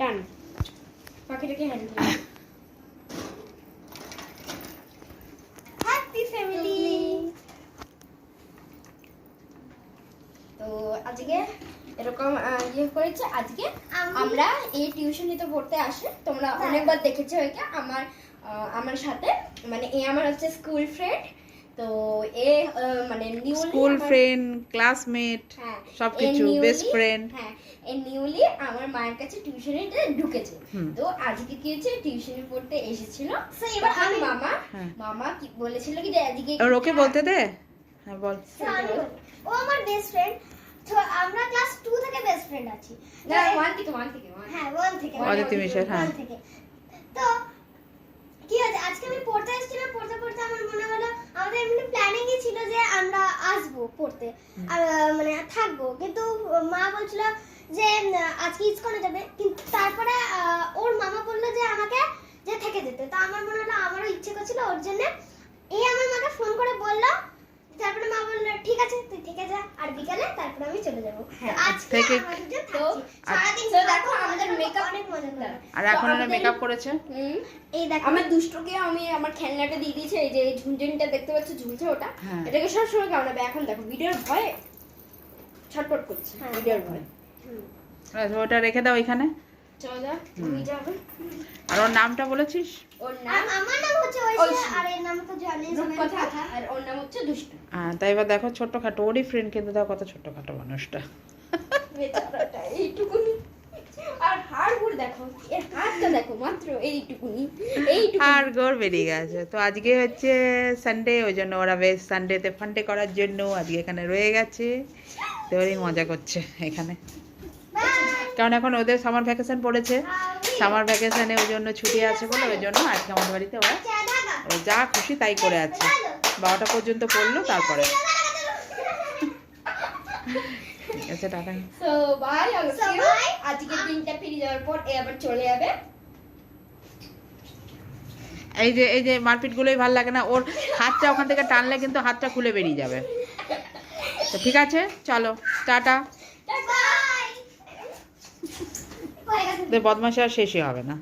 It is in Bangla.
টান পাখিটাকে হ্যান্ডেল হ্যাপি ফ্যামিলি। তো আজকে এরকম ইয়ে করেছে। আজকে আমরা এই টিউশনিতে পড়তে আসে, তোমরা অনেকবার দেখেছো একে আমার সাথে, মানে এ আমার হচ্ছে স্কুল ফ্রেন্ড। তো এ মানে স্কুল ফ্রেন্ড, ক্লাসমেট, সবকিছু, বেস্ট ফ্রেন্ড। হ্যাঁ, এ নিউলি আমার মায়ের কাছে টিউশনে ঢুকেছে। তো আজকে কি হচ্ছে, টিউশনে পড়তে এসেছিল। সো এবার আমি মামা কি বলেছিল কি যে আজকে ওকে বলতে দে। হ্যাঁ বল। ও আমার বেস্ট ফ্রেন্ড। তো আমরা ক্লাস 2 থেকে বেস্ট ফ্রেন্ড আছি। না 1 থেকে হ্যাঁ 1 থেকে অদিতি মিশর। হ্যাঁ 1 থেকে। তো কি হয়েছে, আজকে আমি পড়তে এসেছিলাম, পড়তে পড়তে আমার মনে হলো আমাদের এমনি প্ল্যানিংই ছিল যে আমরা আসবো পড়তে, আর মানে থাকবো, কিন্তু মা বলছিল যে আজকে ইসকনে যাবে, কিন্তু তারপরে ওর মামা বললো যে আমাকে যে থেকে যেতে। তো আমার মনে হলো, আমারও ইচ্ছে করছিল ওর জন্য। এই আমার মাকে ফোন করে বললো, তারপরে মা বললো ঠিক আছে তুই থেকে যা, আর বিকালে তারপরে আমি চলে যাবো। আজকে আমরা দুজন থাকছি সারাদিন। দেখো আমাদের মেকআপ অনেক মজা করে। আর এখন ওরা মেকআপ করেছে। এই দেখো আমার দুষ্টকে আমি আমার খেলনাটা দিয়ে দিয়েছি, এই যে এই ঝুনঝুনিটা দেখতে পাচ্ছ ঝুলছে ওটা, হ্যাঁ। এটাকে সবসময় কামড়াবে। এখন দেখো ভিডিওর ভয়ে ছটফট করছে, ভিডিওর ভয়ে। ওটা রেখে দাও এখানে। চল যা, তুমি যাবে। আর ওর নামটা বলেছিস? ওর নাম আমার নাম হচ্ছে ঐশী, আর এর নাম তো জানিস রূপকথা, আর ওর নাম হচ্ছে দুষ্টু। হ্যাঁ, তাই এবার দেখো ছোট্টখাটো ওরই ফ্রেন্ড, কিন্তু দেখো কত ছোট্টখাটো মানুষটা। বেচারাটা এইটুকুনি, আর হাড়গুড় দেখো, এর হাতটা দেখো মাত্র এইটুকুনি। আর গোর বেরিয়ে গেছে। তো আজকে হচ্ছে সানডে, ওই জন্য ওরা বেশ সানডেতে ফান্ডে করার জন্য আজকে এখানে রয়ে গেছে। তো ওরই মজা করছে এখানে, কারণ এখন ওদের সামার ভ্যাকেশন পড়েছে। সামার ভ্যাকেশনে ওই জন্য ছুটি আছে বলে ওই জন্য আজকে আমাদের বাড়িতে ওরা যা খুশি তাই করে আছে। 12টা পর্যন্ত পড়লো, তারপরে ঠিক আছে, টাটা। সো বাই, আজকের দিনটা ফিরে যাওয়ার পর এ আবার চলে যাবে। এই যে মারপিট গুলোই ভালো লাগে না। ওর হাতটা ওখান থেকে টানলে কিন্তু হাতটা খুলে বেরিয়ে যাবে। তো ঠিক আছে, চলো টাটা। বদমাশি আর শেষই হবে না।